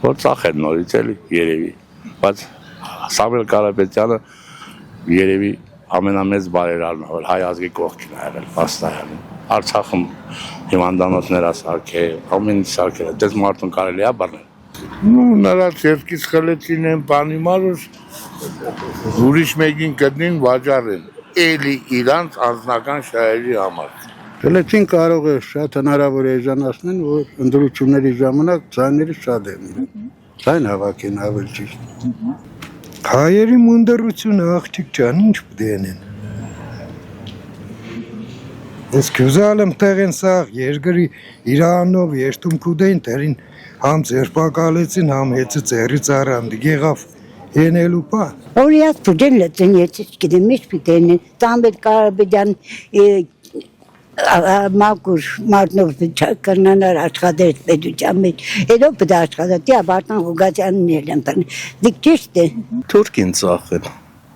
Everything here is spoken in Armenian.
որ ծախեն նորից էլի երևի, բայց Սամվել Կարապետյանը երևի ամենամեծ բարերարն որ հայ ազգի կողքին ա եղել, վստահ Արցախում հիվանդանոցներ ասարքե, ամեն ինչ սարքել, դες մարդուն կարելի է բռնել։ Ну, նրանց երկից խլեցին են բանի մարուս, ուրիշ մեկին գտնին վաճառեն, էլի իրանց անձնական շահերի համար։ Խլեցին կարող է շատ հնարավոր էժանացնեն, որ ընդրությունների ժամանակ ձայները շատ են։ Ձայն հավաքեն ավելի ճիշտ։ Հայերի մունդրությունը աղջիկ ջան, ինչ պդենեն։ Ես քյուզալեմ տեղեն սաղ երկրի իրանով եշտում կուդեին տերին համ ձերպակալեցին, համ հեծը ձերի ծարան դգեղավ ենելու պա։ Օրիած պուջեն լծեն եծից գիդեմ ինչ պիտենեն, Սամվել Կարապետյան մակուր մարդնով կրնանար աշխատեր պետության մեջ, հետո պտա աշխատատի Աբարտան Հուգատյանն էլ են պրն, դիք ճիշտ է։ Թուրքին ծախել։